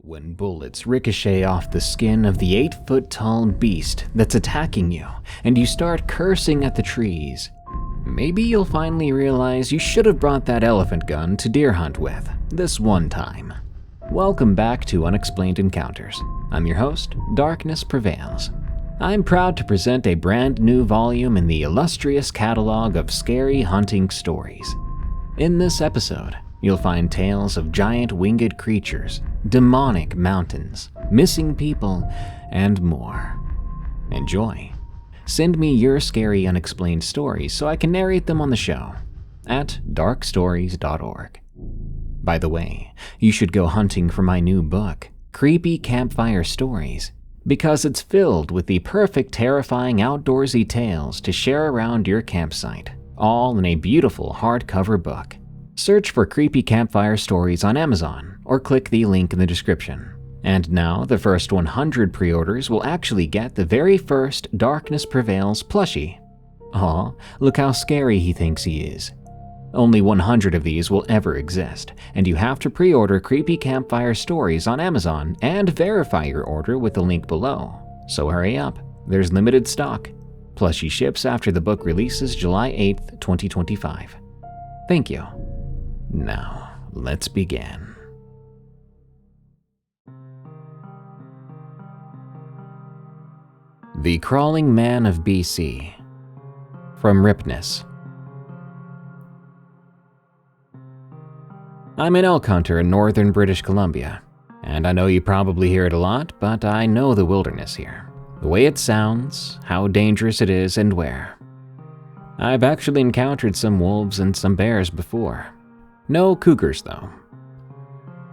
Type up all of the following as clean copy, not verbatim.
When bullets ricochet off the skin of the 8-foot-tall beast that's attacking you, and you start cursing at the trees, maybe you'll finally realize you should have brought that elephant gun to deer hunt with this one time. Welcome back to Unexplained Encounters. I'm your host, Darkness Prevails. I'm proud to present a brand new volume in the illustrious catalog of scary hunting stories. In this episode, you'll find tales of giant winged creatures, demonic mountains, missing people, and more. Enjoy. Send me your scary unexplained stories so I can narrate them on the show at darkstories.org. By the way, you should go hunting for my new book, Creepy Campfire Stories, because it's filled with the perfect terrifying outdoorsy tales to share around your campsite, all in a beautiful hardcover book. Search for Creepy Campfire Stories on Amazon or click the link in the description. And now, the first 100 pre-orders will actually get the very first Darkness Prevails plushie. Aw, look how scary he thinks he is. Only 100 of these will ever exist, and you have to pre-order Creepy Campfire Stories on Amazon and verify your order with the link below. So hurry up, there's limited stock. Plushie ships after the book releases July 8th, 2025. Thank you. Now, let's begin. The Crawling Man of BC, from Ripness. I'm an elk hunter in northern British Columbia, and I know you probably hear it a lot, but I know the wilderness here. The way it sounds, how dangerous it is, and where. I've actually encountered some wolves and some bears before. No cougars, though.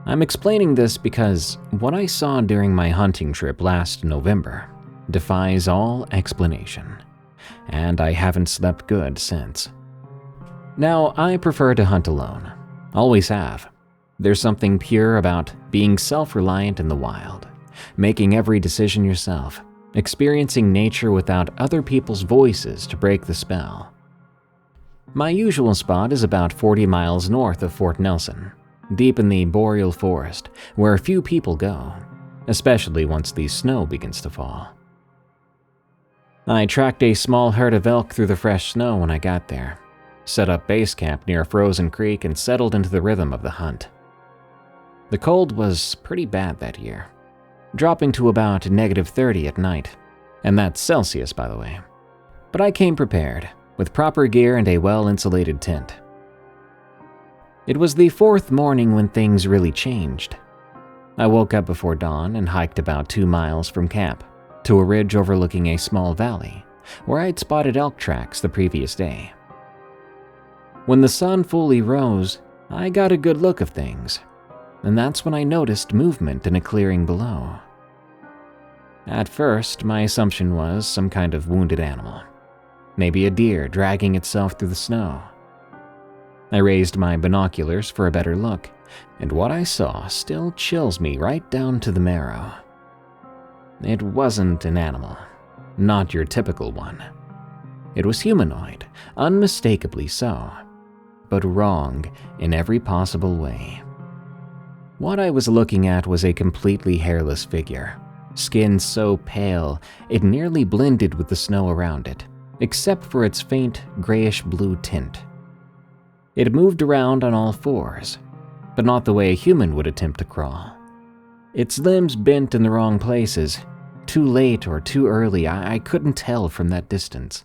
I'm explaining this because what I saw during my hunting trip last November defies all explanation, and I haven't slept good since. Now, I prefer to hunt alone. Always have. There's something pure about being self-reliant in the wild, making every decision yourself, experiencing nature without other people's voices to break the spell. My usual spot is about 40 miles north of Fort Nelson, deep in the boreal forest where few people go, especially once the snow begins to fall. I tracked a small herd of elk through the fresh snow when I got there, set up base camp near a frozen creek, and settled into the rhythm of the hunt. The cold was pretty bad that year, dropping to about -30 at night, and that's Celsius, by the way. But I came prepared, with proper gear and a well-insulated tent. It was the fourth morning when things really changed. I woke up before dawn and hiked about 2 miles from camp to a ridge overlooking a small valley where I'd spotted elk tracks the previous day. When the sun fully rose, I got a good look of things, and that's when I noticed movement in a clearing below. At first, my assumption was some kind of wounded animal. Maybe a deer dragging itself through the snow. I raised my binoculars for a better look, and what I saw still chills me right down to the marrow. It wasn't an animal, not your typical one. It was humanoid, unmistakably so, but wrong in every possible way. What I was looking at was a completely hairless figure, skin so pale it nearly blended with the snow around it, except for its faint grayish-blue tint. It moved around on all fours, but not the way a human would attempt to crawl. Its limbs bent in the wrong places, too late or too early, I couldn't tell from that distance,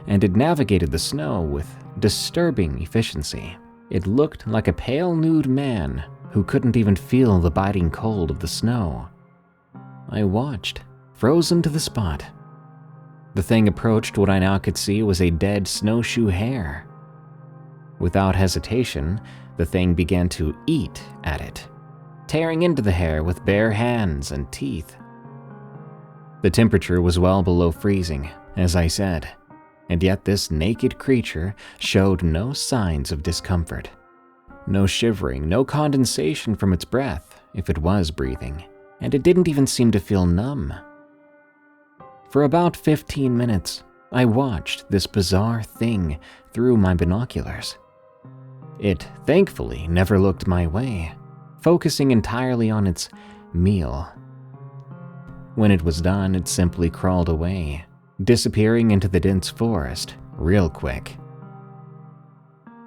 and it navigated the snow with disturbing efficiency. It looked like a pale nude man who couldn't even feel the biting cold of the snow. I watched, frozen to the spot. The thing approached what I now could see was a dead snowshoe hare. Without hesitation, the thing began to eat at it, tearing into the hare with bare hands and teeth. The temperature was well below freezing, as I said, and yet this naked creature showed no signs of discomfort. No shivering, no condensation from its breath, if it was breathing, and it didn't even seem to feel numb. For about 15 minutes, I watched this bizarre thing through my binoculars. It, thankfully, never looked my way, focusing entirely on its meal. When it was done, it simply crawled away, disappearing into the dense forest real quick.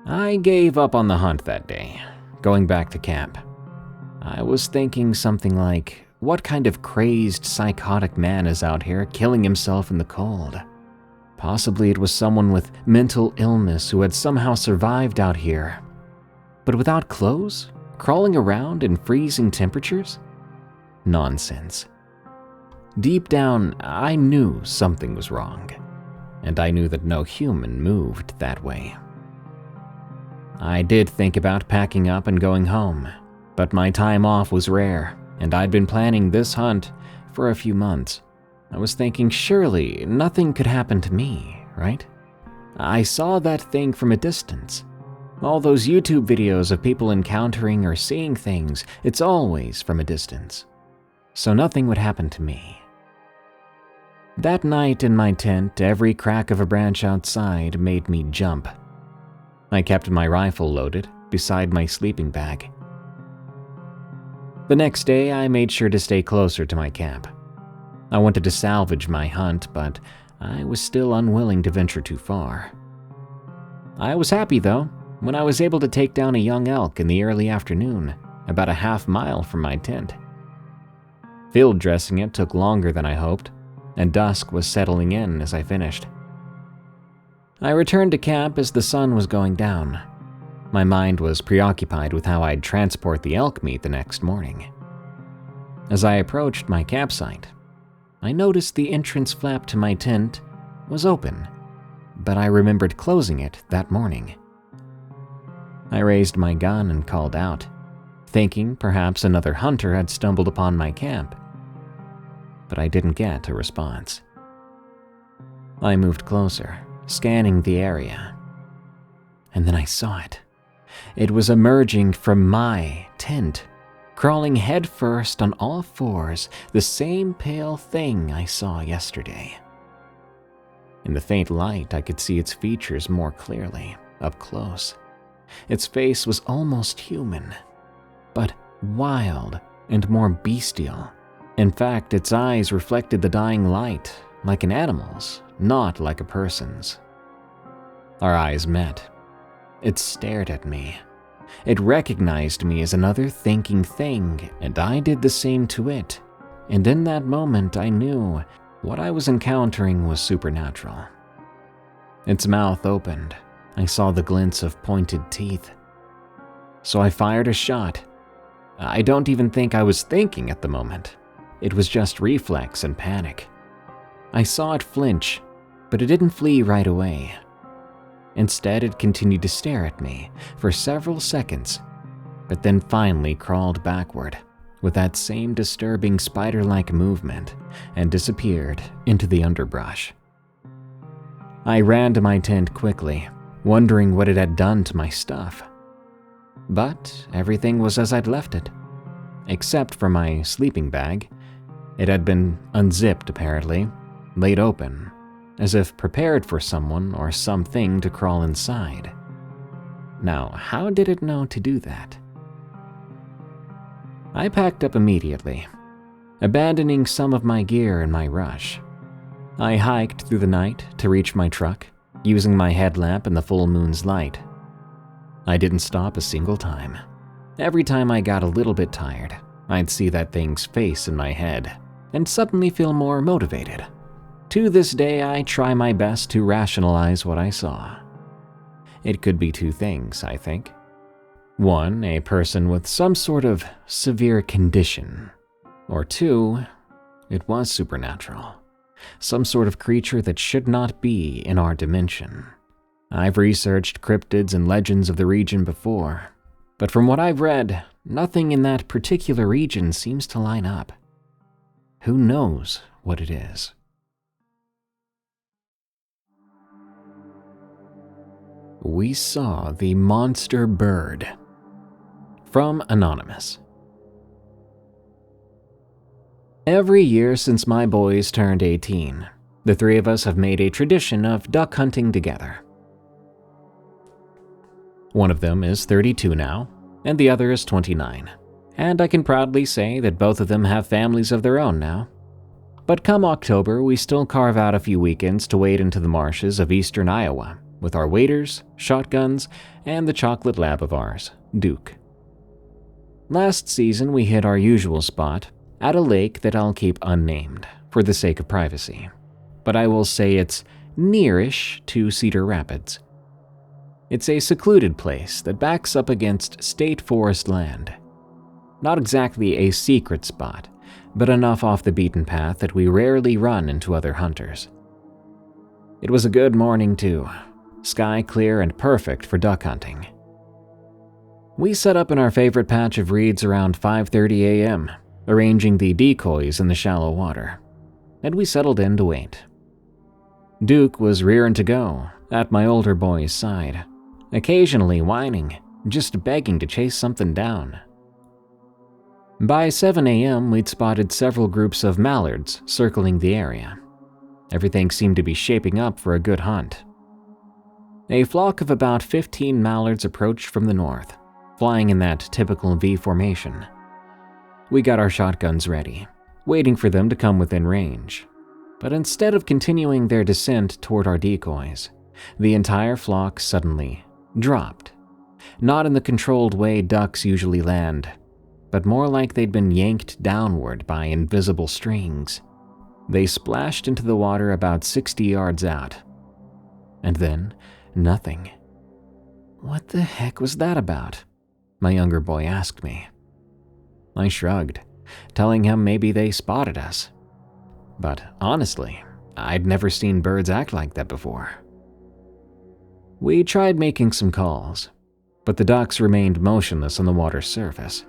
I gave up on the hunt that day, going back to camp. I was thinking something like, what kind of crazed, psychotic man is out here killing himself in the cold? Possibly it was someone with mental illness who had somehow survived out here. But without clothes? Crawling around in freezing temperatures? Nonsense. Deep down, I knew something was wrong, and I knew that no human moved that way. I did think about packing up and going home, but my time off was rare, and I'd been planning this hunt for a few months. I was thinking surely nothing could happen to me, right? I saw that thing from a distance. All those YouTube videos of people encountering or seeing things, it's always from a distance. So nothing would happen to me. That night in my tent, every crack of a branch outside made me jump. I kept my rifle loaded beside my sleeping bag. The next day, I made sure to stay closer to my camp. I wanted to salvage my hunt, but I was still unwilling to venture too far. I was happy, though, when I was able to take down a young elk in the early afternoon, about a half-mile from my tent. Field dressing it took longer than I hoped, and dusk was settling in as I finished. I returned to camp as the sun was going down. My mind was preoccupied with how I'd transport the elk meat the next morning. As I approached my campsite, I noticed the entrance flap to my tent was open, but I remembered closing it that morning. I raised my gun and called out, thinking perhaps another hunter had stumbled upon my camp, but I didn't get a response. I moved closer, scanning the area, and then I saw it. It was emerging from my tent, crawling headfirst on all fours, the same pale thing I saw yesterday. In the faint light, I could see its features more clearly, up close. Its face was almost human, but wild and more bestial. In fact, its eyes reflected the dying light, like an animal's, not like a person's. Our eyes met. It stared at me. It recognized me as another thinking thing, and I did the same to it. And in that moment, I knew what I was encountering was supernatural. Its mouth opened. I saw the glints of pointed teeth. So I fired a shot. I don't even think I was thinking at the moment. It was just reflex and panic. I saw it flinch, but it didn't flee right away. Instead, it continued to stare at me for several seconds, but then finally crawled backward with that same disturbing spider-like movement and disappeared into the underbrush. I ran to my tent quickly, wondering what it had done to my stuff. But everything was as I'd left it, except for my sleeping bag. It had been unzipped apparently, laid open, as if prepared for someone or something to crawl inside. Now, how did it know to do that? I packed up immediately, abandoning some of my gear in my rush. I hiked through the night to reach my truck, using my headlamp in the full moon's light. I didn't stop a single time. Every time I got a little bit tired, I'd see that thing's face in my head and suddenly feel more motivated. To this day, I try my best to rationalize what I saw. It could be two things, I think. One, a person with some sort of severe condition. Or two, it was supernatural. Some sort of creature that should not be in our dimension. I've researched cryptids and legends of the region before, but from what I've read, nothing in that particular region seems to line up. Who knows what it is? We saw the monster bird. From Anonymous. Every year since my boys turned 18, the three of us have made a tradition of duck hunting together. One of them is 32 now, and the other is 29, and I can proudly say that both of them have families of their own now. But come October, we still carve out a few weekends to wade into the marshes of eastern Iowa with our waders, shotguns, and the chocolate lab of ours, Duke. Last season, we hit our usual spot at a lake that I'll keep unnamed for the sake of privacy, but I will say it's nearish to Cedar Rapids. It's a secluded place that backs up against state forest land. Not exactly a secret spot, but enough off the beaten path that we rarely run into other hunters. It was a good morning too, sky clear and perfect for duck hunting. We set up in our favorite patch of reeds around 5:30 a.m., arranging the decoys in the shallow water, and we settled in to wait. Duke was rearing to go at my older boy's side, occasionally whining, just begging to chase something down. By 7 a.m., we'd spotted several groups of mallards circling the area. Everything seemed to be shaping up for a good hunt. A flock of about 15 mallards approached from the north, flying in that typical V formation. We got our shotguns ready, waiting for them to come within range. But instead of continuing their descent toward our decoys, the entire flock suddenly dropped. Not in the controlled way ducks usually land, but more like they'd been yanked downward by invisible strings. They splashed into the water about 60 yards out. And then, nothing. "What the heck was that about?" my younger boy asked me. I shrugged, telling him maybe they spotted us. But honestly, I'd never seen birds act like that before. We tried making some calls, but the ducks remained motionless on the water's surface.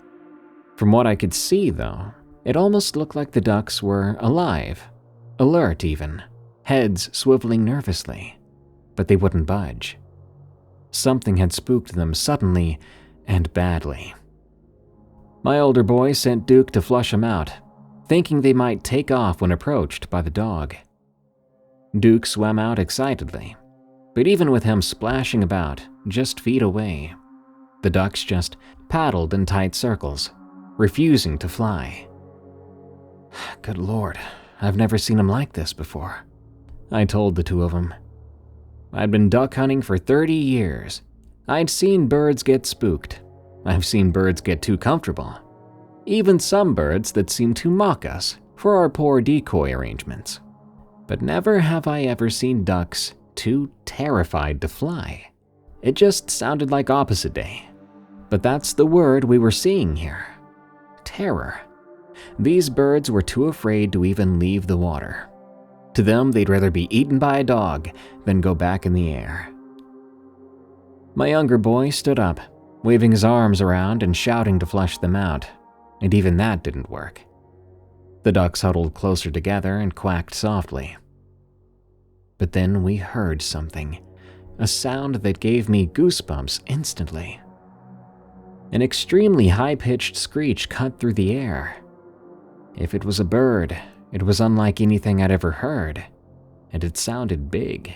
From what I could see, though, it almost looked like the ducks were alive, alert even, heads swiveling nervously, but they wouldn't budge. Something had spooked them suddenly and badly. My older boy sent Duke to flush them out, thinking they might take off when approached by the dog. Duke swam out excitedly, but even with him splashing about just feet away, the ducks just paddled in tight circles, refusing to fly. "Good Lord, I've never seen him like this before," I told the two of them. I'd been duck hunting for 30 years. I'd seen birds get spooked. I've seen birds get too comfortable. Even some birds that seem to mock us for our poor decoy arrangements. But never have I ever seen ducks too terrified to fly. It just sounded like opposite day. But that's the word we were seeing here. Terror. These birds were too afraid to even leave the water. To them, they'd rather be eaten by a dog than go back in the air. My younger boy stood up, waving his arms around and shouting to flush them out, and even that didn't work. The ducks huddled closer together and quacked softly. But then we heard something, a sound that gave me goosebumps instantly. An extremely high-pitched screech cut through the air. If it was a bird, it was unlike anything I'd ever heard, and it sounded big.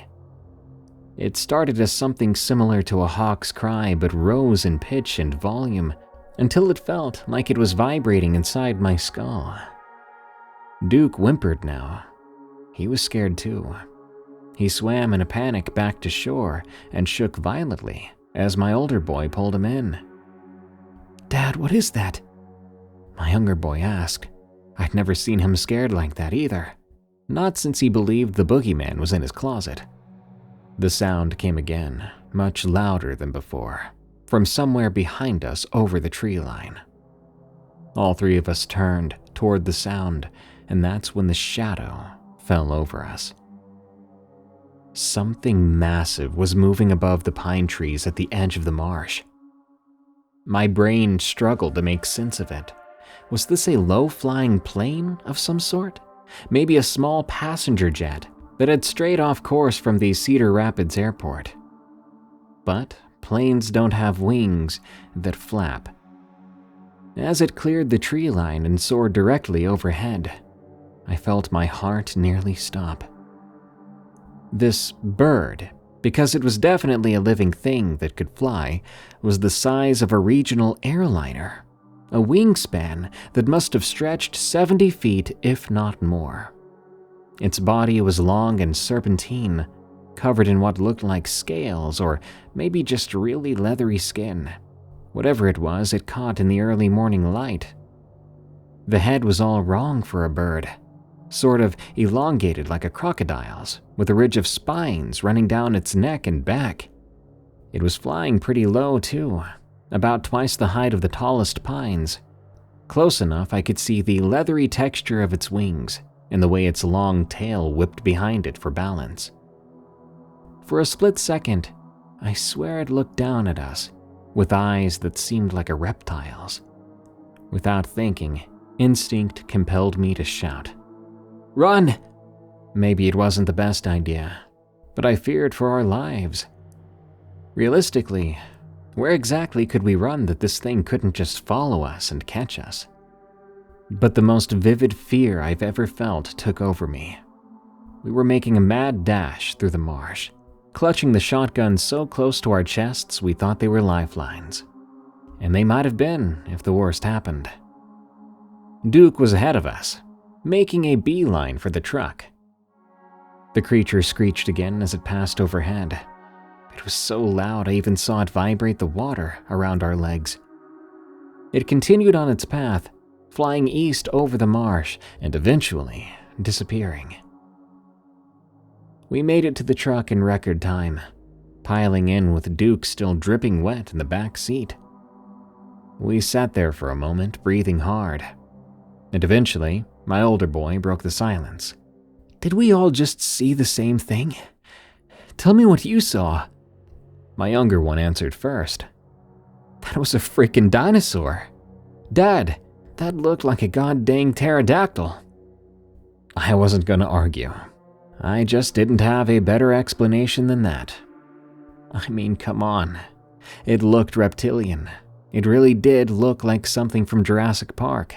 It started as something similar to a hawk's cry but rose in pitch and volume until it felt like it was vibrating inside my skull. Duke whimpered now. He was scared too. He swam in a panic back to shore and shook violently as my older boy pulled him in. "Dad, what is that?" my younger boy asked. I'd never seen him scared like that either, not since he believed the boogeyman was in his closet. The sound came again, much louder than before, from somewhere behind us over the tree line. All three of us turned toward the sound, and that's when the shadow fell over us. Something massive was moving above the pine trees at the edge of the marsh. My brain struggled to make sense of it. Was this a low-flying plane of some sort? Maybe a small passenger jet that had strayed off course from the Cedar Rapids airport. But planes don't have wings that flap. As it cleared the tree line and soared directly overhead, I felt my heart nearly stop. This bird, because it was definitely a living thing that could fly, was the size of a regional airliner. a wingspan that must have stretched 70 feet, if not more. Its body was long and serpentine, covered in what looked like scales or maybe just really leathery skin. Whatever it was, it caught in the early morning light. The head was all wrong for a bird, sort of elongated like a crocodile's, with a ridge of spines running down its neck and back. It was flying pretty low too, about twice the height of the tallest pines. Close enough I could see the leathery texture of its wings and the way its long tail whipped behind it for balance. For a split second, I swear it looked down at us, with eyes that seemed like a reptile's. Without thinking, instinct compelled me to shout, "Run!" Maybe it wasn't the best idea, but I feared for our lives. Realistically, where exactly could we run that this thing couldn't just follow us and catch us? But the most vivid fear I've ever felt took over me. We were making a mad dash through the marsh, clutching the shotgun so close to our chests we thought they were lifelines. And they might have been if the worst happened. Duke was ahead of us, making a beeline for the truck. The creature screeched again as it passed overhead. It was so loud I even saw it vibrate the water around our legs. It continued on its path, flying east over the marsh and eventually disappearing. We made it to the truck in record time, piling in with Duke still dripping wet in the back seat. We sat there for a moment, breathing hard. And eventually, my older boy broke the silence. "Did we all just see the same thing? Tell me what you saw." My younger one answered first. "That was a freaking dinosaur. Dad, that looked like a goddamn pterodactyl." I wasn't gonna argue. I just didn't have a better explanation than that. I mean, come on. It looked reptilian. It really did look like something from Jurassic Park.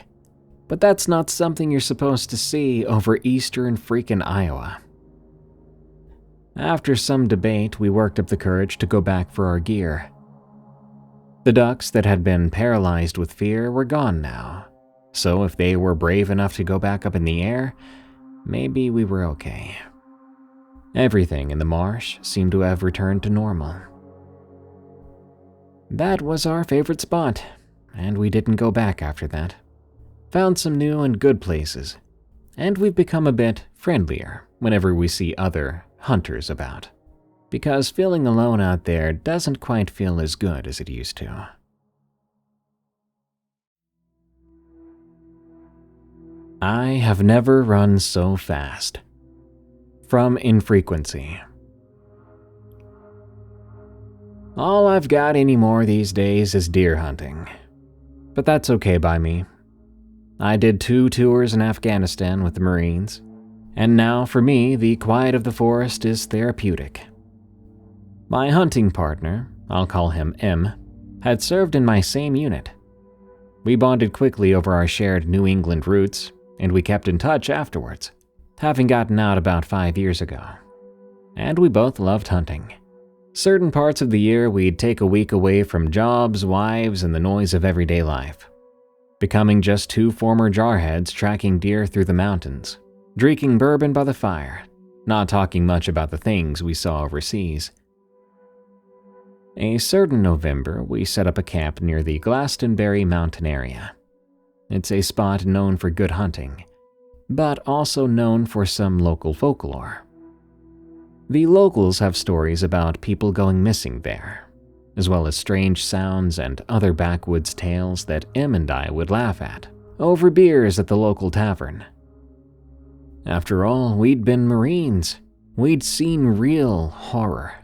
But that's not something you're supposed to see over eastern freaking Iowa. After some debate, we worked up the courage to go back for our gear. The ducks that had been paralyzed with fear were gone now, so if they were brave enough to go back up in the air, maybe we were okay. Everything in the marsh seemed to have returned to normal. That was our favorite spot, and we didn't go back after that. Found some new and good places, and we've become a bit friendlier whenever we see other hunters about, because feeling alone out there doesn't quite feel as good as it used to. I have never run so fast. From Infrequency. All I've got anymore these days is deer hunting, but that's okay by me. I did 2 tours in Afghanistan with the Marines, and now for me, the quiet of the forest is therapeutic. My hunting partner, I'll call him M, had served in my same unit. We bonded quickly over our shared New England roots, and we kept in touch afterwards, having gotten out about 5 years ago. And we both loved hunting. Certain parts of the year we'd take a week away from jobs, wives, and the noise of everyday life, becoming just 2 former jarheads tracking deer through the mountains, drinking bourbon by the fire, not talking much about the things we saw overseas. A certain November, we set up a camp near the Glastonbury mountain area. It's a spot known for good hunting, but also known for some local folklore. The locals have stories about people going missing there, as well as strange sounds and other backwoods tales that Em and I would laugh at over beers at the local tavern. After all, we'd been Marines. We'd seen real horror.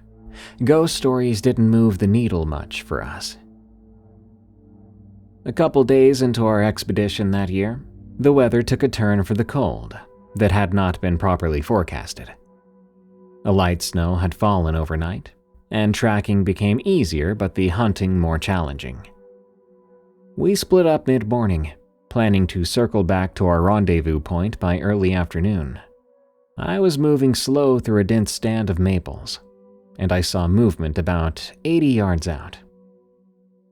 Ghost stories didn't move the needle much for us. A couple days into our expedition that year, the weather took a turn for the cold that had not been properly forecasted. A light snow had fallen overnight, and tracking became easier but the hunting more challenging. We split up mid-morning, planning to circle back to our rendezvous point by early afternoon. I was moving slow through a dense stand of maples, and I saw movement about 80 yards out.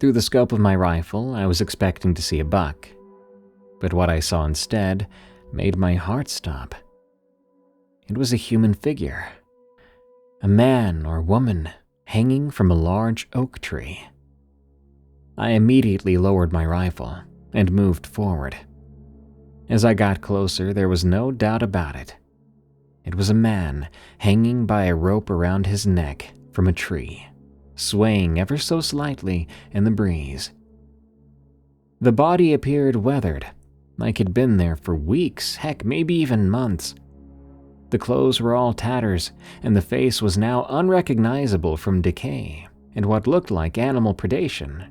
Through the scope of my rifle, I was expecting to see a buck, but what I saw instead made my heart stop. It was a human figure, a man or woman hanging from a large oak tree. I immediately lowered my rifle and moved forward. As I got closer, there was no doubt about it. It was a man hanging by a rope around his neck from a tree, swaying ever so slightly in the breeze. The body appeared weathered, like it'd been there for weeks, heck, maybe even months. The clothes were all tatters, and the face was now unrecognizable from decay and what looked like animal predation.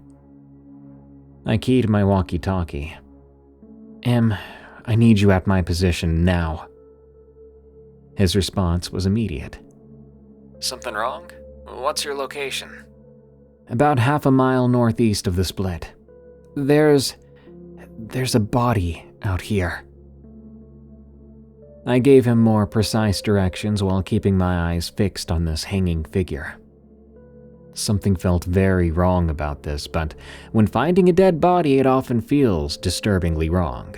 I keyed my walkie-talkie. "Em, I need you at my position now." His response was immediate. "Something wrong? What's your location?" "About half a mile northeast of the split. There's a body out here." I gave him more precise directions while keeping my eyes fixed on this hanging figure. Something felt very wrong about this, but when finding a dead body, it often feels disturbingly wrong.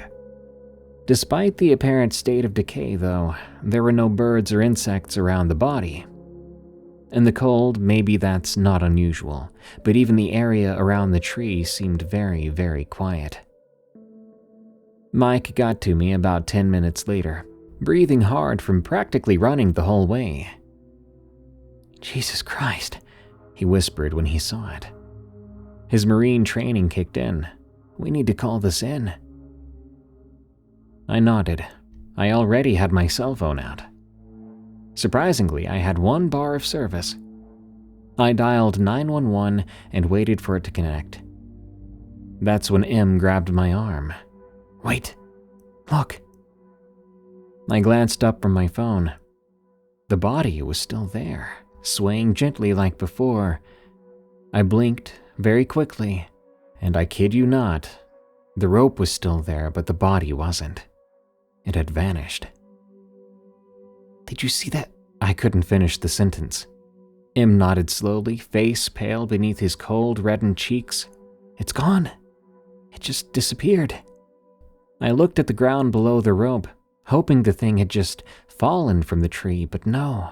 Despite the apparent state of decay, though, there were no birds or insects around the body. In the cold, maybe that's not unusual, but even the area around the tree seemed very, very quiet. Mike got to me about 10 minutes later, breathing hard from practically running the whole way. "Jesus Christ," he whispered when he saw it. His Marine training kicked in. "We need to call this in." I nodded. I already had my cell phone out. Surprisingly, I had 1 bar of service. I dialed 911 and waited for it to connect. That's when M grabbed my arm. "Wait, look." I glanced up from my phone. The body was still there, swaying gently like before. I blinked very quickly, and I kid you not, the rope was still there, but the body wasn't. It had vanished. "Did you see that?" I couldn't finish the sentence. M nodded slowly, face pale beneath his cold, reddened cheeks. "It's gone. It just disappeared." I looked at the ground below the rope, hoping the thing had just fallen from the tree, but no.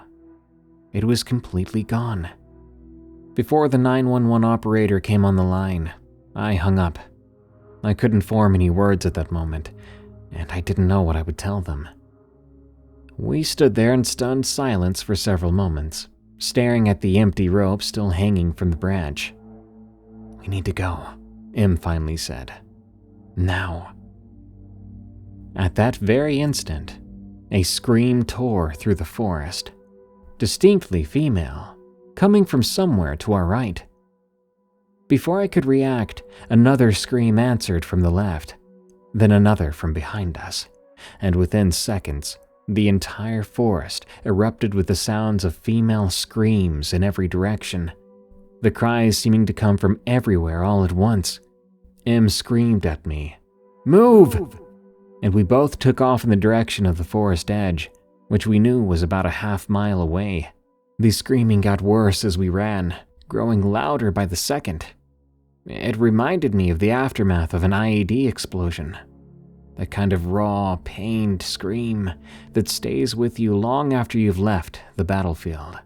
It was completely gone. Before the 911 operator came on the line, I hung up. I couldn't form any words at that moment, and I didn't know what I would tell them. We stood there in stunned silence for several moments, staring at the empty rope still hanging from the branch. "We need to go," M finally said. "Now." At that very instant, a scream tore through the forest, distinctly female, coming from somewhere to our right. Before I could react, another scream answered from the left, then another from behind us, and within seconds, the entire forest erupted with the sounds of female screams in every direction, the cries seeming to come from everywhere all at once. M screamed at me, "Move!" And we both took off in the direction of the forest edge, which we knew was about a half-mile away. The screaming got worse as we ran, growing louder by the second. It reminded me of the aftermath of an IED explosion. That kind of raw, pained scream that stays with you long after you've left the battlefield.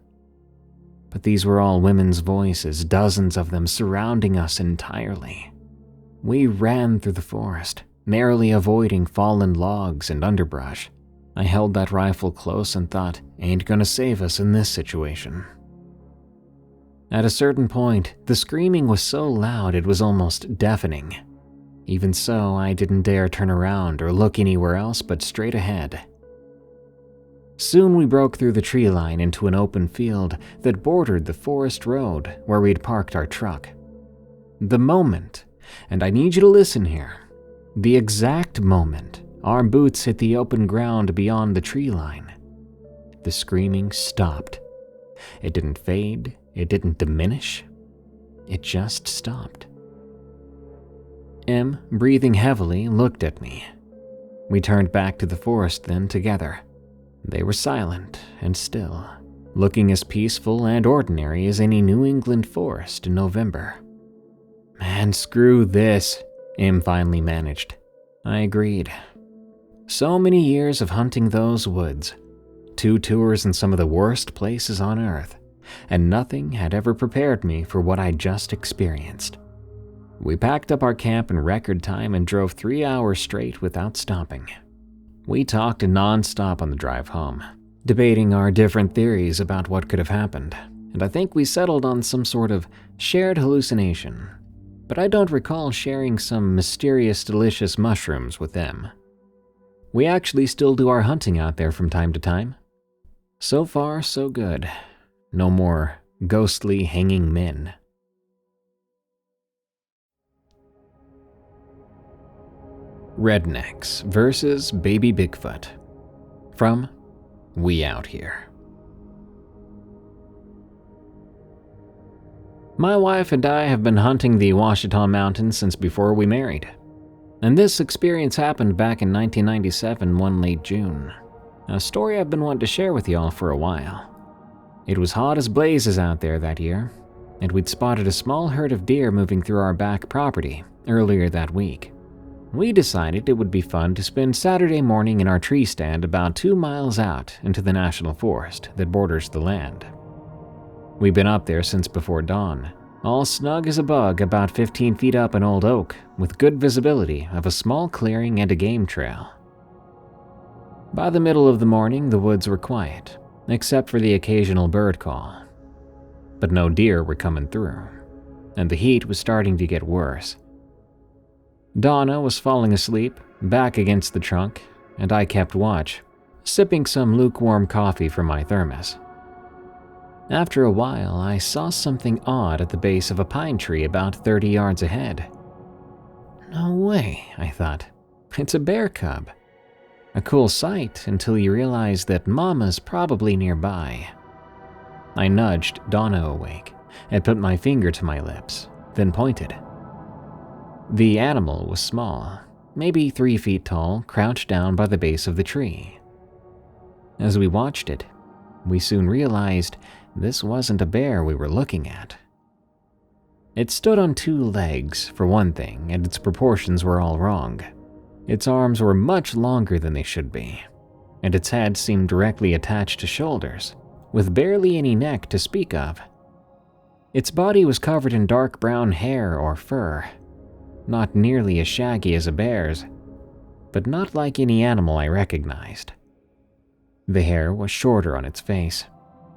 But these were all women's voices, dozens of them surrounding us entirely. We ran through the forest, narrowly avoiding fallen logs and underbrush. I held that rifle close and thought, ain't gonna save us in this situation. At a certain point, the screaming was so loud it was almost deafening. Even so, I didn't dare turn around or look anywhere else but straight ahead. Soon we broke through the tree line into an open field that bordered the forest road where we'd parked our truck. The moment, and I need you to listen here, the exact moment our boots hit the open ground beyond the tree line, the screaming stopped. It didn't fade, it didn't diminish, it just stopped. M, breathing heavily, looked at me. We turned back to the forest then together. They were silent and still, looking as peaceful and ordinary as any New England forest in November. Man, screw this, Im finally managed. I agreed. So many years of hunting those woods, 2 tours in some of the worst places on Earth, and nothing had ever prepared me for what I just experienced. We packed up our camp in record time and drove 3 hours straight without stopping. We talked non-stop on the drive home, debating our different theories about what could have happened, and I think we settled on some sort of shared hallucination, but I don't recall sharing some mysterious delicious mushrooms with them. We actually still do our hunting out there from time to time. So far, so good. No more ghostly hanging men. Rednecks vs Baby Bigfoot. From weouthere. My wife and I have been hunting the Ouachita Mountains since before we married. And this experience happened back in 1997, one late June. A story I've been wanting to share with y'all for a while. It was hot as blazes out there that year, and we'd spotted a small herd of deer moving through our back property earlier that week. We decided it would be fun to spend Saturday morning in our tree stand about 2 miles out into the national forest that borders the land. We've been up there since before dawn, all snug as a bug about 15 feet up an old oak with good visibility of a small clearing and a game trail. By the middle of the morning, the woods were quiet, except for the occasional bird call. But no deer were coming through, and the heat was starting to get worse. Donna was falling asleep, back against the trunk, and I kept watch, sipping some lukewarm coffee from my thermos. After a while, I saw something odd at the base of a pine tree about 30 yards ahead. No way, I thought. It's a bear cub. A cool sight until you realize that Mama's probably nearby. I nudged Donna awake and put my finger to my lips, then pointed. The animal was small, maybe 3 feet tall, crouched down by the base of the tree. As we watched it, we soon realized this wasn't a bear we were looking at. It stood on 2 legs, for one thing, and its proportions were all wrong. Its arms were much longer than they should be, and its head seemed directly attached to shoulders, with barely any neck to speak of. Its body was covered in dark brown hair or fur, not nearly as shaggy as a bear's, but not like any animal I recognized. The hair was shorter on its face,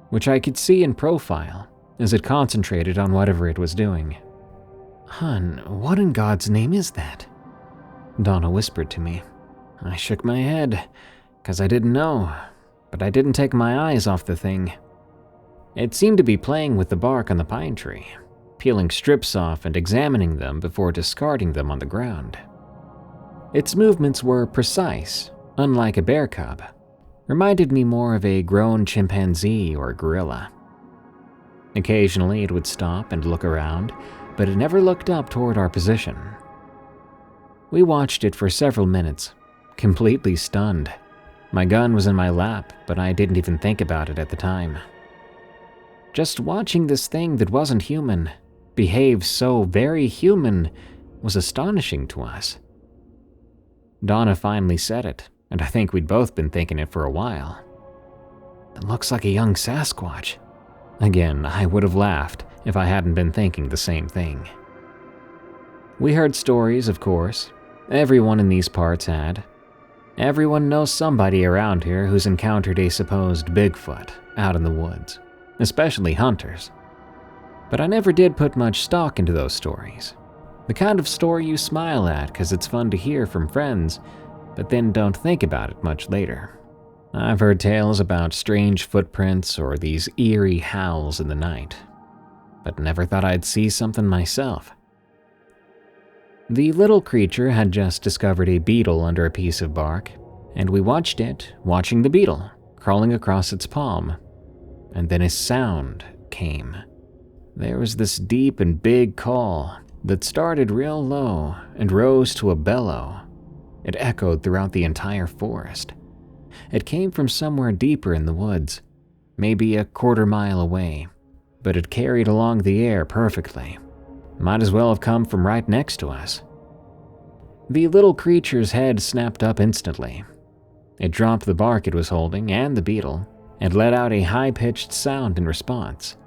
which I could see in profile as it concentrated on whatever it was doing. "Hun, what in God's name is that?" Donna whispered to me. I shook my head, 'cause I didn't know, but I didn't take my eyes off the thing. It seemed to be playing with the bark on the pine tree, peeling strips off and examining them before discarding them on the ground. Its movements were precise, unlike a bear cub. Reminded me more of a grown chimpanzee or gorilla. Occasionally it would stop and look around, but it never looked up toward our position. We watched it for several minutes, completely stunned. My gun was in my lap, but I didn't even think about it at the time. Just watching this thing that wasn't human behave so very human was astonishing to us. Donna finally said it, and I think we'd both been thinking it for a while. "It looks like a young Sasquatch." Again, I would have laughed if I hadn't been thinking the same thing. We heard stories, of course. Everyone in these parts had. Everyone knows somebody around here who's encountered a supposed Bigfoot out in the woods, especially hunters. But I never did put much stock into those stories. The kind of story you smile at because it's fun to hear from friends, but then don't think about it much later. I've heard tales about strange footprints or these eerie howls in the night, but never thought I'd see something myself. The little creature had just discovered a beetle under a piece of bark, and we watched it, watching the beetle, crawling across its palm. And then a sound came. There was this deep and big call that started real low and rose to a bellow. It echoed throughout the entire forest. It came from somewhere deeper in the woods, maybe a quarter mile away, but it carried along the air perfectly. Might as well have come from right next to us. The little creature's head snapped up instantly. It dropped the bark it was holding and the beetle and let out a high-pitched sound in response.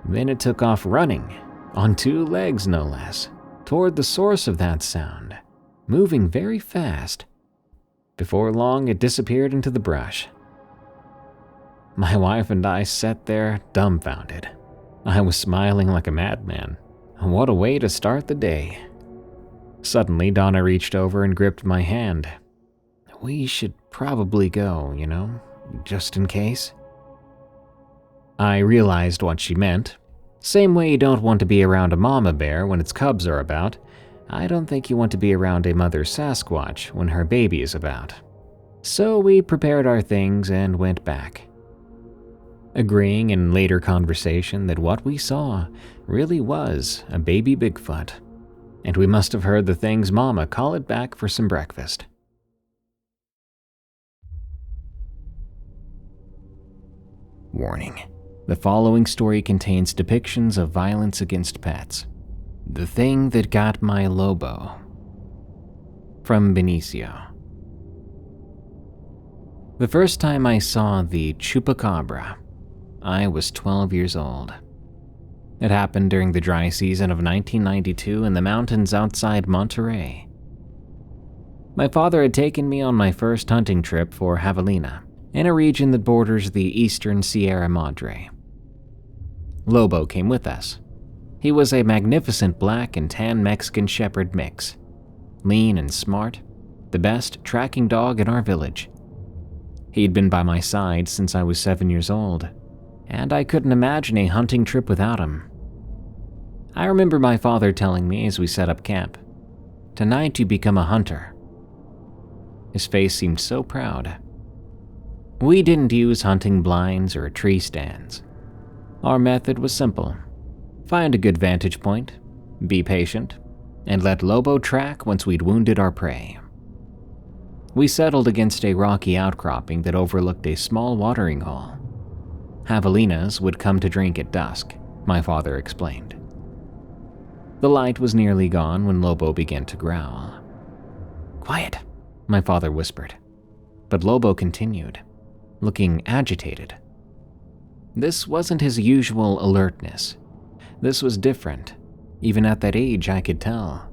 Then it took off running, on 2 legs no less, toward the source of that sound, moving very fast. Before long, it disappeared into the brush. My wife and I sat there dumbfounded. I was smiling like a madman. What a way to start the day. Suddenly, Donna reached over and gripped my hand. We should probably go, just in case. I realized what she meant. Same way you don't want to be around a mama bear when its cubs are about, I don't think you want to be around a mother Sasquatch when her baby is about. So we prepared our things and went back, agreeing in later conversation that what we saw really was a baby Bigfoot, and we must have heard the thing's mama call it back for some breakfast. Warning: the following story contains depictions of violence against pets. The Thing That Got My Lobo. From Benicio. The first time I saw the chupacabra, I was 12 years old. It happened during the dry season of 1992 in the mountains outside Monterey. My father had taken me on my first hunting trip for javelina, in a region that borders the eastern Sierra Madre. Lobo came with us. He was a magnificent black and tan Mexican shepherd mix, lean and smart, the best tracking dog in our village. He'd been by my side since I was 7 years old, and I couldn't imagine a hunting trip without him. I remember my father telling me as we set up camp, "Tonight you become a hunter." His face seemed so proud. We didn't use hunting blinds or tree stands. Our method was simple. Find a good vantage point, be patient, and let Lobo track once we'd wounded our prey. We settled against a rocky outcropping that overlooked a small watering hole. Javelinas would come to drink at dusk, my father explained. The light was nearly gone when Lobo began to growl. "Quiet," my father whispered, but Lobo continued, looking agitated. This wasn't his usual alertness. This was different. Even at that age, I could tell.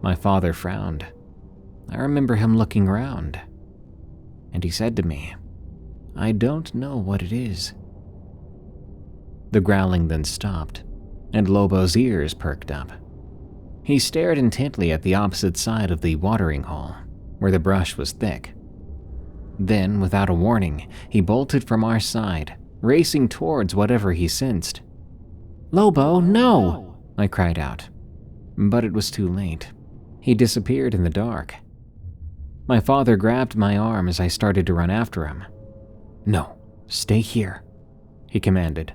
My father frowned. I remember him looking around, and he said to me, "I don't know what it is." The growling then stopped, and Lobo's ears perked up. He stared intently at the opposite side of the watering hole, where the brush was thick. Then, without a warning, he bolted from our side, racing towards whatever he sensed. "Lobo, no!" I cried out. But it was too late. He disappeared in the dark. My father grabbed my arm as I started to run after him. "No, stay here," he commanded.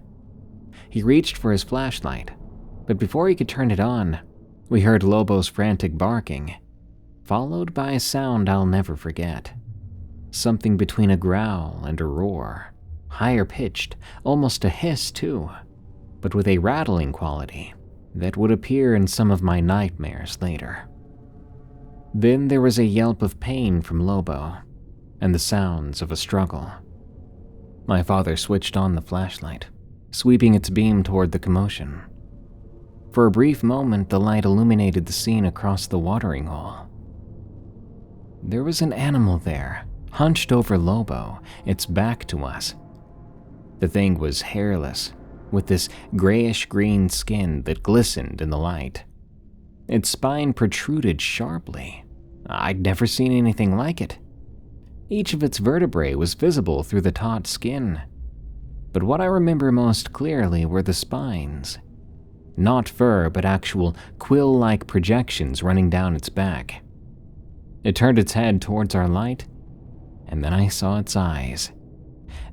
He reached for his flashlight, but before he could turn it on, we heard Lobo's frantic barking, followed by a sound I'll never forget. Something between a growl and a roar, higher pitched, almost a hiss too, but with a rattling quality that would appear in some of my nightmares later. Then there was a yelp of pain from Lobo, and the sounds of a struggle. My father switched on the flashlight, sweeping its beam toward the commotion. For a brief moment, the light illuminated the scene across the watering hole. There was an animal there, hunched over Lobo, its back to us. The thing was hairless, with this grayish-green skin that glistened in the light. Its spine protruded sharply. I'd never seen anything like it. Each of its vertebrae was visible through the taut skin. But what I remember most clearly were the spines. Not fur, but actual quill-like projections running down its back. It turned its head towards our light, and then I saw its eyes.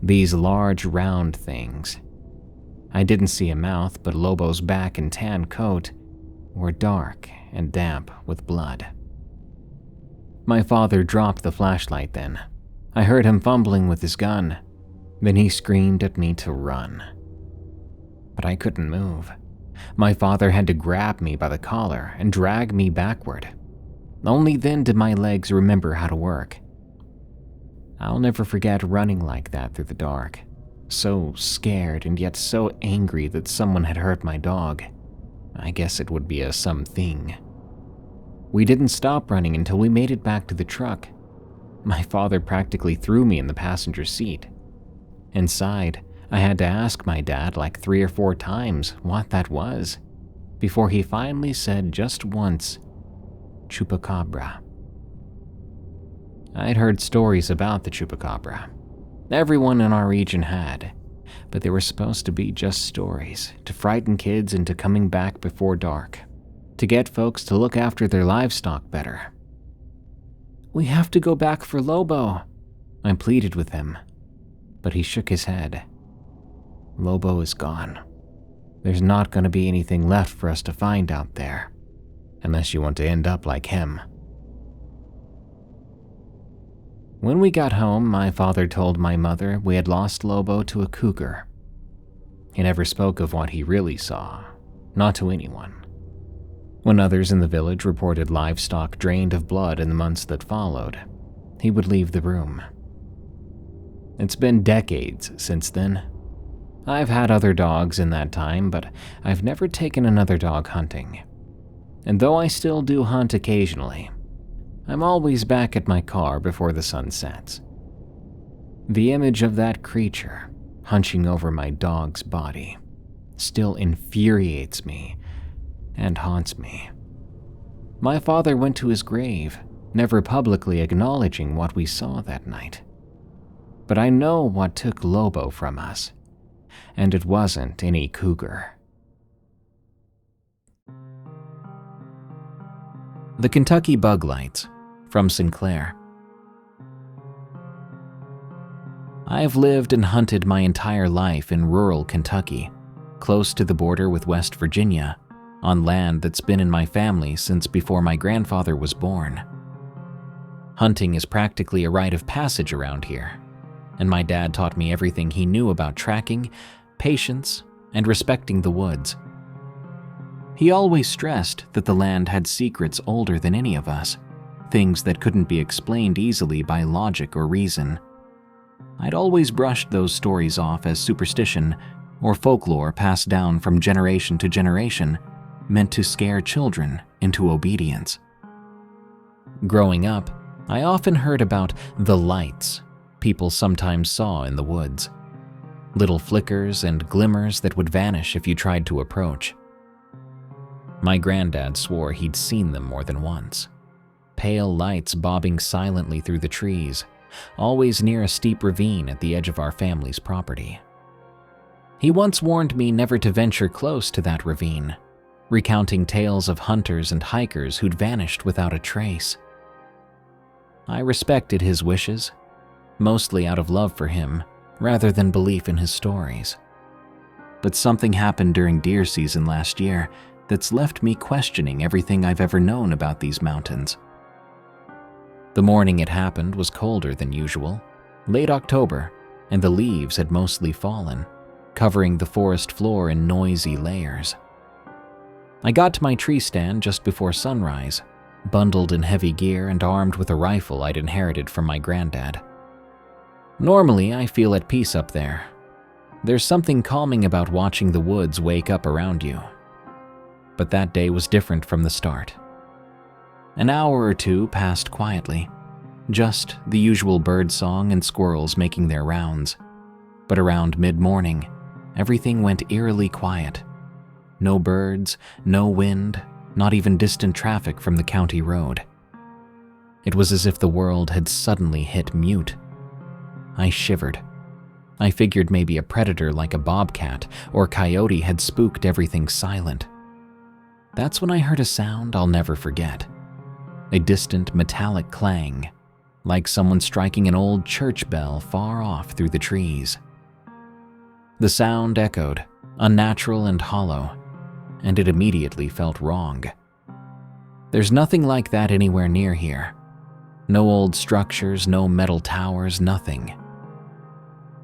These large, round things. I didn't see a mouth, but Lobo's back and tan coat were dark and damp with blood. My father dropped the flashlight then. I heard him fumbling with his gun. Then he screamed at me to run. But I couldn't move. My father had to grab me by the collar and drag me backward. Only then did my legs remember how to work. I'll never forget running like that through the dark, so scared and yet so angry that someone had hurt my dog. I guess it would be a something. We didn't stop running until we made it back to the truck. My father practically threw me in the passenger seat. Inside, I had to ask my dad like 3 or 4 times what that was, before he finally said just once, "Chupacabra." I'd heard stories about the chupacabra. Everyone in our region had, but they were supposed to be just stories to frighten kids into coming back before dark, to get folks to look after their livestock better. "We have to go back for Lobo," I pleaded with him, but he shook his head. "Lobo is gone. There's not going to be anything left for us to find out there, unless you want to end up like him." When we got home, my father told my mother we had lost Lobo to a cougar. He never spoke of what he really saw, not to anyone. When others in the village reported livestock drained of blood in the months that followed, he would leave the room. It's been decades since then. I've had other dogs in that time, but I've never taken another dog hunting. And though I still do hunt occasionally, I'm always back at my car before the sun sets. The image of that creature hunching over my dog's body still infuriates me and haunts me. My father went to his grave, never publicly acknowledging what we saw that night. But I know what took Lobo from us, and it wasn't any cougar. The Kentucky Bug Lights, from Sinclair. I've lived and hunted my entire life in rural Kentucky, close to the border with West Virginia, on land that's been in my family since before my grandfather was born. Hunting is practically a rite of passage around here, and my dad taught me everything he knew about tracking, patience, and respecting the woods. He always stressed that the land had secrets older than any of us, things that couldn't be explained easily by logic or reason. I'd always brushed those stories off as superstition or folklore passed down from generation to generation, meant to scare children into obedience. Growing up, I often heard about the lights people sometimes saw in the woods. Little flickers and glimmers that would vanish if you tried to approach. My granddad swore he'd seen them more than once. Pale lights bobbing silently through the trees, always near a steep ravine at the edge of our family's property. He once warned me never to venture close to that ravine, recounting tales of hunters and hikers who'd vanished without a trace. I respected his wishes, mostly out of love for him, rather than belief in his stories. But something happened during deer season last year that's left me questioning everything I've ever known about these mountains. The morning it happened was colder than usual, late October, and the leaves had mostly fallen, covering the forest floor in noisy layers. I got to my tree stand just before sunrise, bundled in heavy gear and armed with a rifle I'd inherited from my granddad. Normally, I feel at peace up there. There's something calming about watching the woods wake up around you. But that day was different from the start. An hour or two passed quietly, just the usual bird song and squirrels making their rounds. But around mid-morning, everything went eerily quiet. No birds, no wind, not even distant traffic from the county road. It was as if the world had suddenly hit mute. I shivered. I figured maybe a predator like a bobcat or coyote had spooked everything silent. That's when I heard a sound I'll never forget. A distant metallic clang, like someone striking an old church bell far off through the trees. The sound echoed, unnatural and hollow, and it immediately felt wrong. There's nothing like that anywhere near here. No old structures, no metal towers, nothing.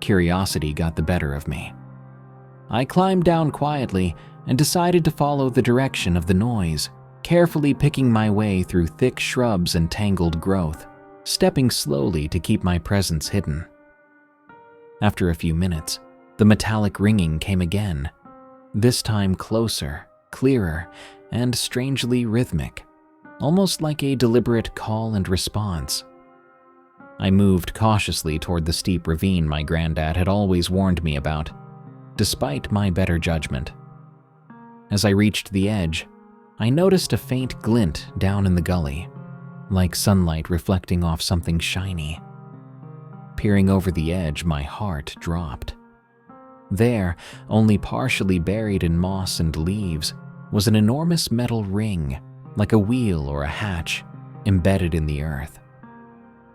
Curiosity got the better of me. I climbed down quietly and decided to follow the direction of the noise, carefully picking my way through thick shrubs and tangled growth, stepping slowly to keep my presence hidden. After a few minutes, the metallic ringing came again, this time closer, clearer, and strangely rhythmic, almost like a deliberate call and response. I moved cautiously toward the steep ravine my granddad had always warned me about, despite my better judgment. As I reached the edge, I noticed a faint glint down in the gully, like sunlight reflecting off something shiny. Peering over the edge, my heart dropped. There, only partially buried in moss and leaves, was an enormous metal ring, like a wheel or a hatch, embedded in the earth.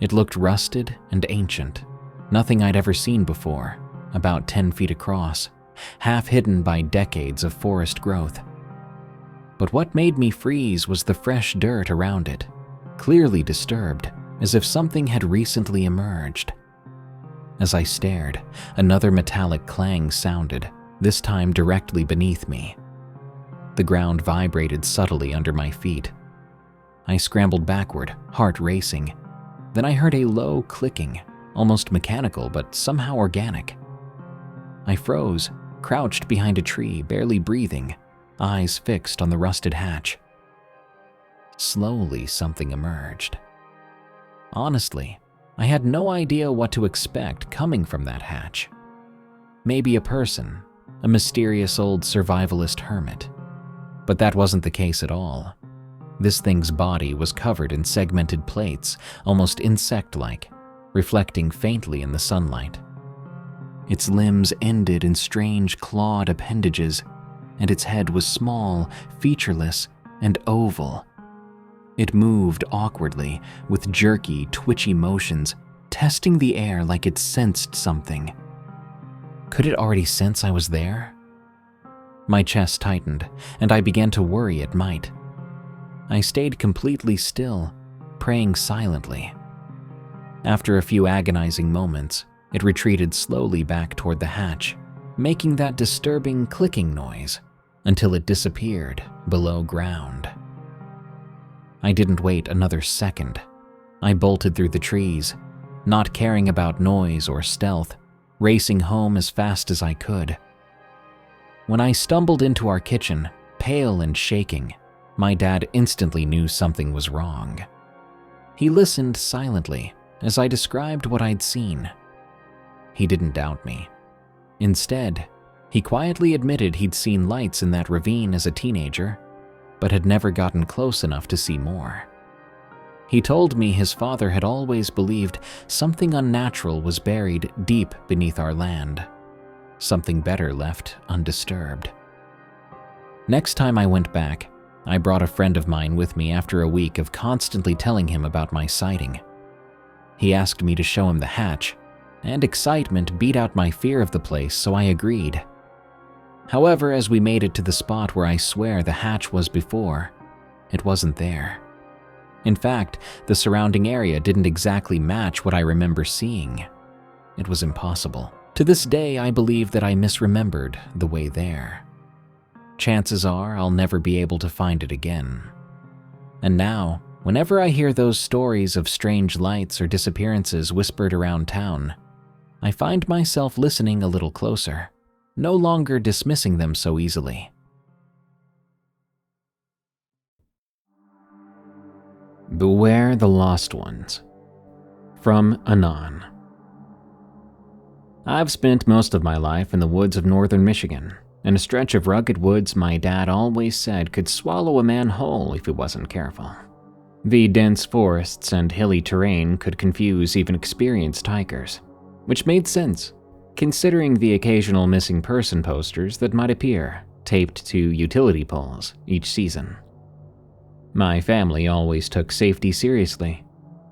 It looked rusted and ancient, nothing I'd ever seen before, about 10 feet across, half hidden by decades of forest growth. But what made me freeze was the fresh dirt around it, clearly disturbed, as if something had recently emerged. As I stared, another metallic clang sounded, this time directly beneath me. The ground vibrated subtly under my feet. I scrambled backward, heart racing. Then I heard a low clicking, almost mechanical but somehow organic. I froze, crouched behind a tree, barely breathing, eyes fixed on the rusted hatch. Slowly, something emerged. Honestly, I had no idea what to expect coming from that hatch. Maybe a person, a mysterious old survivalist hermit. But that wasn't the case at all. This thing's body was covered in segmented plates, almost insect-like, reflecting faintly in the sunlight. Its limbs ended in strange clawed appendages, and its head was small, featureless, and oval. It moved awkwardly, with jerky, twitchy motions, testing the air like it sensed something. Could it already sense I was there? My chest tightened, and I began to worry it might. I stayed completely still, praying silently. After a few agonizing moments, it retreated slowly back toward the hatch, making that disturbing clicking noise until it disappeared below ground. I didn't wait another second. I bolted through the trees, not caring about noise or stealth, racing home as fast as I could. When I stumbled into our kitchen, pale and shaking, my dad instantly knew something was wrong. He listened silently as I described what I'd seen. He didn't doubt me. Instead, he quietly admitted he'd seen lights in that ravine as a teenager, but had never gotten close enough to see more. He told me his father had always believed something unnatural was buried deep beneath our land, something better left undisturbed. Next time I went back, I brought a friend of mine with me after a week of constantly telling him about my sighting. He asked me to show him the hatch, and excitement beat out my fear of the place, so I agreed. However, as we made it to the spot where I swear the hatch was before, it wasn't there. In fact, the surrounding area didn't exactly match what I remember seeing. It was impossible. To this day, I believe that I misremembered the way there. Chances are I'll never be able to find it again. And now, whenever I hear those stories of strange lights or disappearances whispered around town, I find myself listening a little closer, no longer dismissing them so easily. Beware the Lost Ones. From Anon. I've spent most of my life in the woods of northern Michigan, in a stretch of rugged woods my dad always said could swallow a man whole if he wasn't careful. The dense forests and hilly terrain could confuse even experienced hikers, which made sense, considering the occasional missing person posters that might appear, taped to utility poles each season. My family always took safety seriously,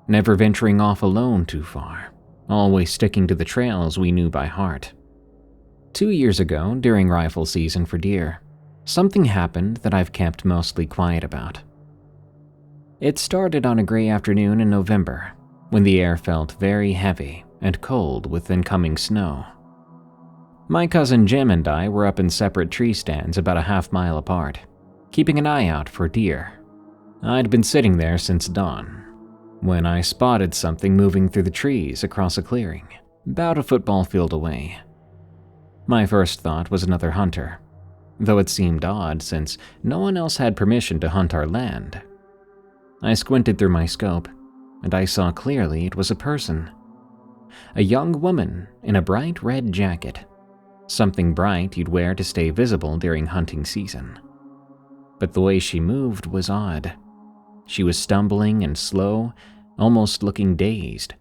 never venturing off alone too far, always sticking to the trails we knew by heart. 2 years ago, during rifle season for deer, something happened that I've kept mostly quiet about. It started on a gray afternoon in November, when the air felt very heavy and cold with incoming snow. My cousin Jim and I were up in separate tree stands about a half-mile apart, keeping an eye out for deer. I'd been sitting there since dawn, when I spotted something moving through the trees across a clearing, about a football field away. My first thought was another hunter, though it seemed odd since no one else had permission to hunt our land. I squinted through my scope, and I saw clearly it was a person. A young woman in a bright red jacket, something bright you'd wear to stay visible during hunting season. But the way she moved was odd. She was stumbling and slow, almost looking dazed.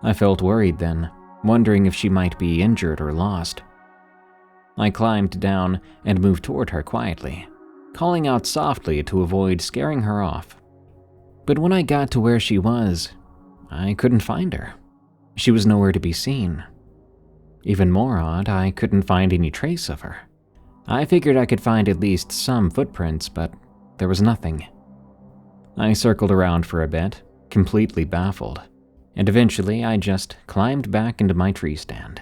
I felt worried then, wondering if she might be injured or lost. I climbed down and moved toward her quietly, calling out softly to avoid scaring her off. But when I got to where she was, I couldn't find her. She was nowhere to be seen. Even more odd, I couldn't find any trace of her. I figured I could find at least some footprints, but there was nothing. I circled around for a bit, completely baffled, and eventually I just climbed back into my tree stand.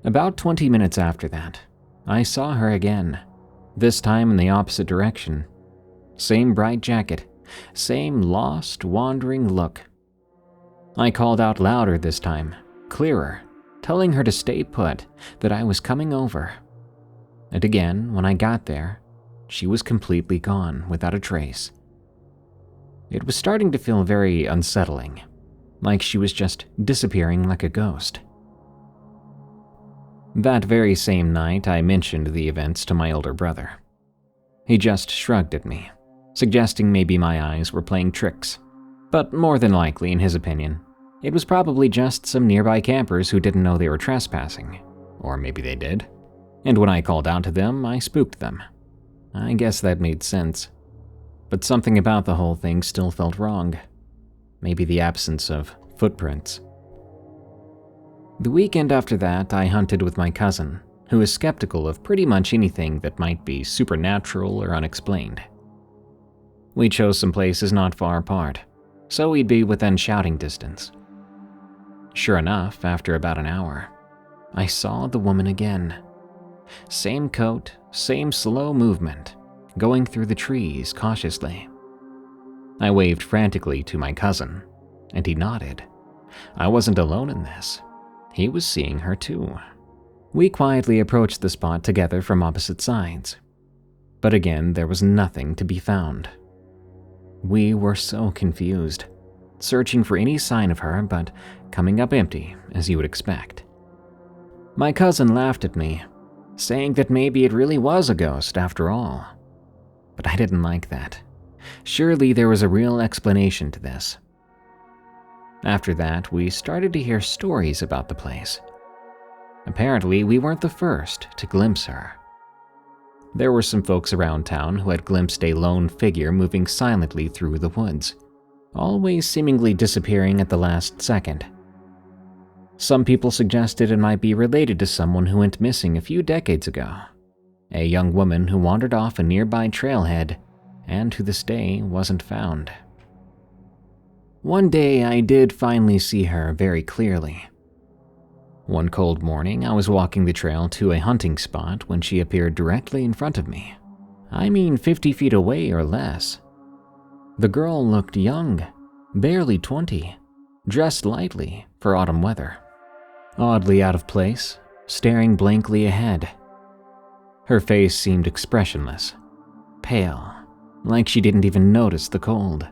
About 20 minutes after that, I saw her again, this time in the opposite direction. Same bright jacket, same lost, wandering look. I called out louder this time, clearer, telling her to stay put, that I was coming over. And again, when I got there, she was completely gone, without a trace. It was starting to feel very unsettling, like she was just disappearing like a ghost. That very same night, I mentioned the events to my older brother. He just shrugged at me, suggesting maybe my eyes were playing tricks. But more than likely, in his opinion, it was probably just some nearby campers who didn't know they were trespassing. Or maybe they did. And when I called out to them, I spooked them. I guess that made sense. But something about the whole thing still felt wrong. Maybe the absence of footprints. The weekend after that, I hunted with my cousin, who is skeptical of pretty much anything that might be supernatural or unexplained. We chose some places not far apart, so we'd be within shouting distance. Sure enough, after about an hour, I saw the woman again. Same coat, same slow movement, going through the trees cautiously. I waved frantically to my cousin, and he nodded. I wasn't alone in this. He was seeing her too. We quietly approached the spot together from opposite sides. But again, there was nothing to be found. We were so confused, searching for any sign of her, but coming up empty, as you would expect. My cousin laughed at me, saying that maybe it really was a ghost after all. But I didn't like that. Surely there was a real explanation to this. After that, we started to hear stories about the place. Apparently, we weren't the first to glimpse her. There were some folks around town who had glimpsed a lone figure moving silently through the woods, always seemingly disappearing at the last second. Some people suggested it might be related to someone who went missing a few decades ago, a young woman who wandered off a nearby trailhead and to this day wasn't found. One day I did finally see her very clearly. One cold morning, I was walking the trail to a hunting spot when she appeared directly in front of me. I mean 50 feet away or less. The girl looked young, barely 20, dressed lightly for autumn weather. Oddly out of place, staring blankly ahead. Her face seemed expressionless, pale, like she didn't even notice the cold.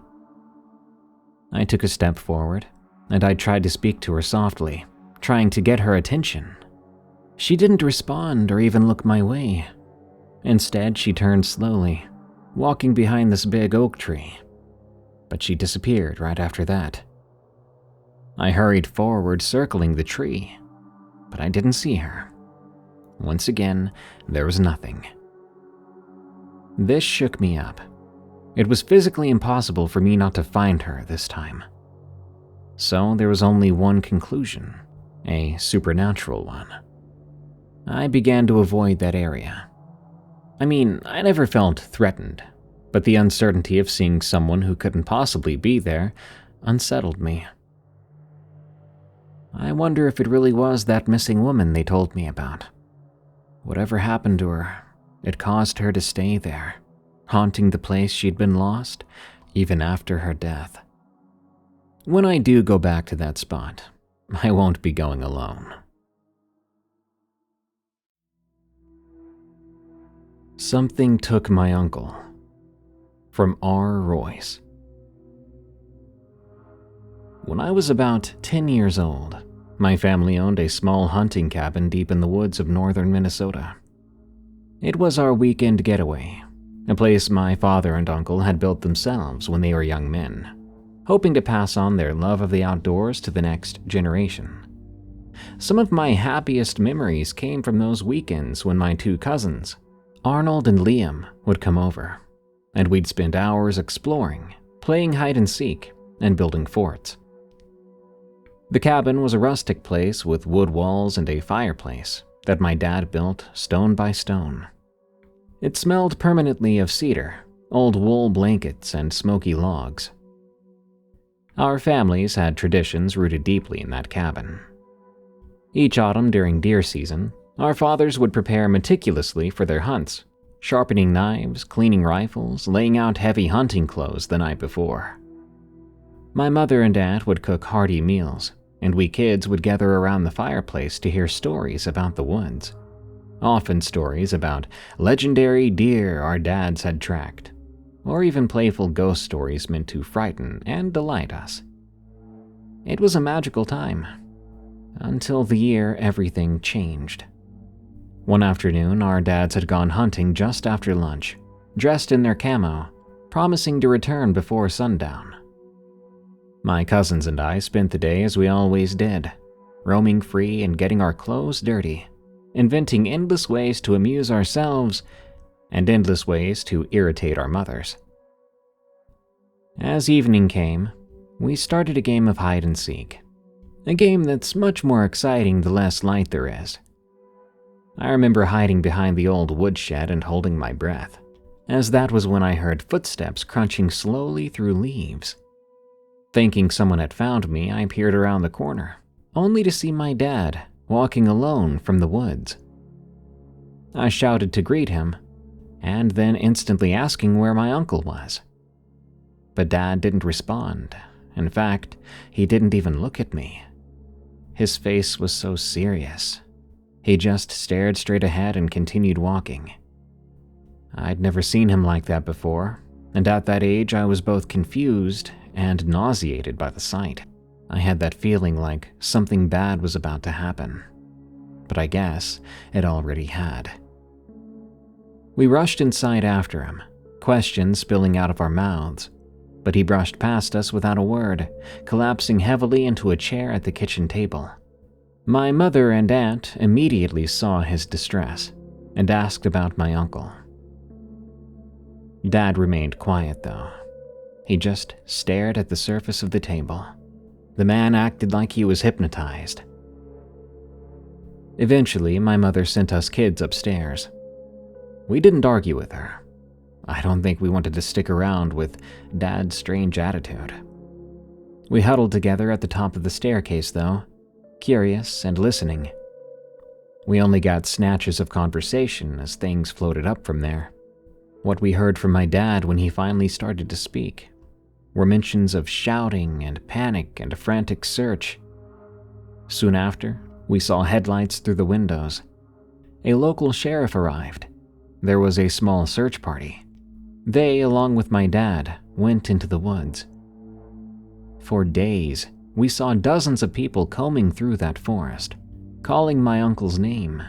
I took a step forward, and I tried to speak to her softly, trying to get her attention. She didn't respond or even look my way. Instead, she turned slowly, walking behind this big oak tree. But she disappeared right after that. I hurried forward, circling the tree, but I didn't see her. Once again, there was nothing. This shook me up. It was physically impossible for me not to find her this time. So there was only one conclusion, a supernatural one. I began to avoid that area. I mean, I never felt threatened, but the uncertainty of seeing someone who couldn't possibly be there unsettled me. I wonder if it really was that missing woman they told me about. Whatever happened to her, it caused her to stay there, haunting the place she'd been lost, even after her death. When I do go back to that spot, I won't be going alone. Something took my uncle. From R. Royce. When I was about 10 years old, my family owned a small hunting cabin deep in the woods of northern Minnesota. It was our weekend getaway, a place my father and uncle had built themselves when they were young men, hoping to pass on their love of the outdoors to the next generation. Some of my happiest memories came from those weekends when my two cousins, Arnold and Liam, would come over, and we'd spend hours exploring, playing hide and seek, and building forts. The cabin was a rustic place with wood walls and a fireplace that my dad built stone by stone. It smelled permanently of cedar, old wool blankets, and smoky logs. Our families had traditions rooted deeply in that cabin. Each autumn during deer season, our fathers would prepare meticulously for their hunts, sharpening knives, cleaning rifles, laying out heavy hunting clothes the night before. My mother and aunt would cook hearty meals, and we kids would gather around the fireplace to hear stories about the woods. Often stories about legendary deer our dads had tracked, or even playful ghost stories meant to frighten and delight us. It was a magical time, until the year everything changed. One afternoon, our dads had gone hunting just after lunch, dressed in their camo, promising to return before sundown. My cousins and I spent the day as we always did, roaming free and getting our clothes dirty, inventing endless ways to amuse ourselves and endless ways to irritate our mothers. As evening came, we started a game of hide and seek, a game that's much more exciting the less light there is. I remember hiding behind the old woodshed and holding my breath, as that was when I heard footsteps crunching slowly through leaves. Thinking someone had found me, I peered around the corner, only to see my dad walking alone from the woods. I shouted to greet him, and then instantly asking where my uncle was. But Dad didn't respond. In fact, he didn't even look at me. His face was so serious. He just stared straight ahead and continued walking. I'd never seen him like that before, and at that age I was both confused and nauseated by the sight. I had that feeling like something bad was about to happen, but I guess it already had. We rushed inside after him, questions spilling out of our mouths, but he brushed past us without a word, collapsing heavily into a chair at the kitchen table. My mother and aunt immediately saw his distress and asked about my uncle. Dad remained quiet though. He just stared at the surface of the table. The man acted like he was hypnotized. Eventually, my mother sent us kids upstairs. We didn't argue with her. I don't think we wanted to stick around with Dad's strange attitude. We huddled together at the top of the staircase though, curious and listening. We only got snatches of conversation as things floated up from there. What we heard from my dad when he finally started to speak were mentions of shouting and panic and a frantic search. Soon after, we saw headlights through the windows. A local sheriff arrived. There was a small search party. They, along with my dad, went into the woods. For days, we saw dozens of people combing through that forest, calling my uncle's name.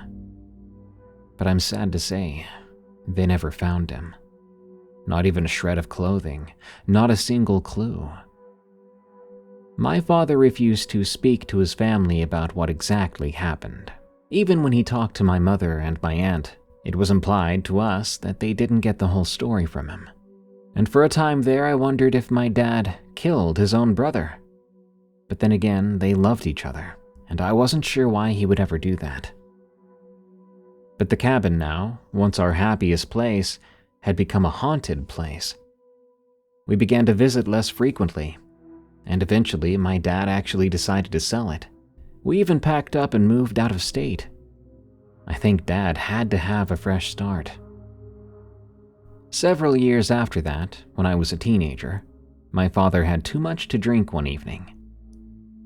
But I'm sad to say, they never found him. Not even a shred of clothing, not a single clue. My father refused to speak to his family about what exactly happened. Even when he talked to my mother and my aunt, it was implied to us that they didn't get the whole story from him. And for a time there, I wondered if my dad killed his own brother. But then again, they loved each other, and I wasn't sure why he would ever do that. But the cabin now, once our happiest place, had become a haunted place. We began to visit less frequently, and eventually my dad actually decided to sell it, We even packed up and moved out of state. I think Dad had to have a fresh start. Several years after that, when I was a teenager, my father had too much to drink one evening.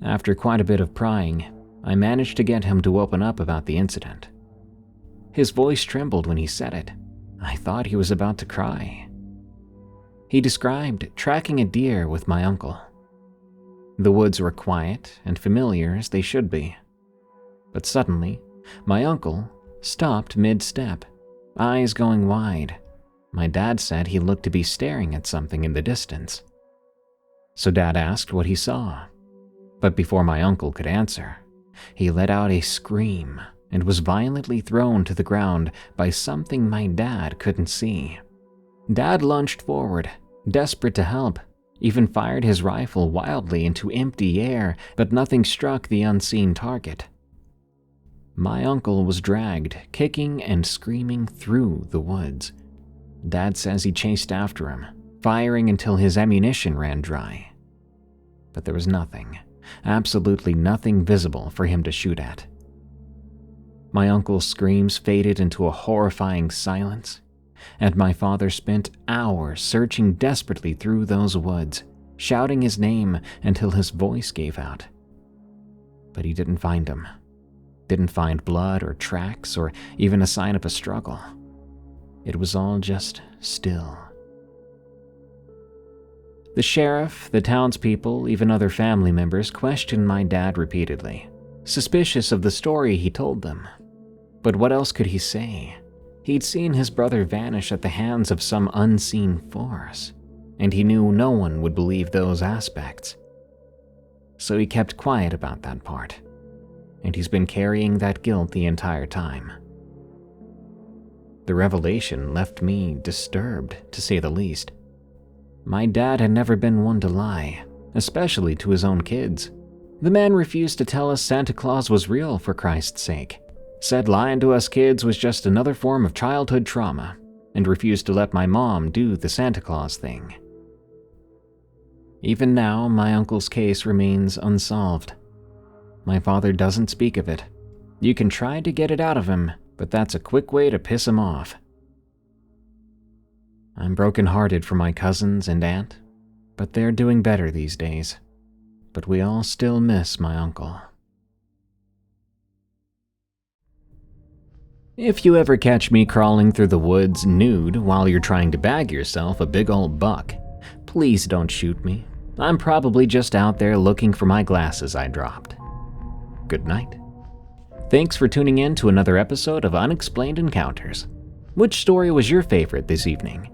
After quite a bit of prying, I managed to get him to open up about the incident. His voice trembled when he said it. I thought he was about to cry. He described tracking a deer with my uncle. The woods were quiet and familiar as they should be. But suddenly, my uncle stopped mid-step, eyes going wide. My dad said he looked to be staring at something in the distance. So Dad asked what he saw. But before my uncle could answer, he let out a scream and was violently thrown to the ground by something my dad couldn't see. Dad lunged forward, desperate to help, even fired his rifle wildly into empty air, but nothing struck the unseen target. My uncle was dragged, kicking and screaming through the woods. Dad says he chased after him, firing until his ammunition ran dry. But there was nothing, absolutely nothing visible for him to shoot at. My uncle's screams faded into a horrifying silence, and my father spent hours searching desperately through those woods, shouting his name until his voice gave out. But he didn't find him. Didn't find blood or tracks or even a sign of a struggle. It was all just still. The sheriff, the townspeople, even other family members questioned my dad repeatedly, suspicious of the story he told them. But what else could he say? He'd seen his brother vanish at the hands of some unseen force, and he knew no one would believe those aspects. So he kept quiet about that part, and he's been carrying that guilt the entire time. The revelation left me disturbed, to say the least. My dad had never been one to lie, especially to his own kids. The man refused to tell us Santa Claus was real, for Christ's sake. Said lying to us kids was just another form of childhood trauma, and refused to let my mom do the Santa Claus thing. Even now, my uncle's case remains unsolved. My father doesn't speak of it. You can try to get it out of him, but that's a quick way to piss him off. I'm brokenhearted for my cousins and aunt, but they're doing better these days. But we all still miss my uncle. If you ever catch me crawling through the woods nude while you're trying to bag yourself a big old buck, please don't shoot me. I'm probably just out there looking for my glasses I dropped. Good night. Thanks for tuning in to another episode of Unexplained Encounters. Which story was your favorite this evening?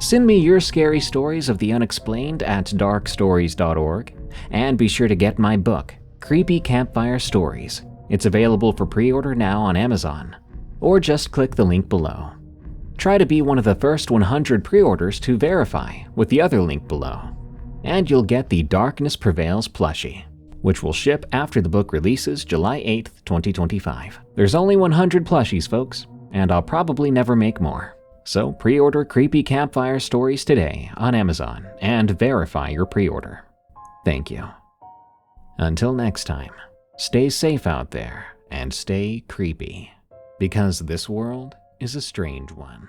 Send me your scary stories of the unexplained at darkstories.org, and be sure to get my book, Creepy Campfire Stories. It's available for pre-order now on Amazon, or just click the link below. Try to be one of the first 100 pre-orders to verify with the other link below, and you'll get the Darkness Prevails plushie, which will ship after the book releases July 8th, 2025. There's only 100 plushies, folks, and I'll probably never make more. So pre-order Creepy Campfire Stories today on Amazon and verify your pre-order. Thank you. Until next time, stay safe out there and stay creepy, because this world is a strange one.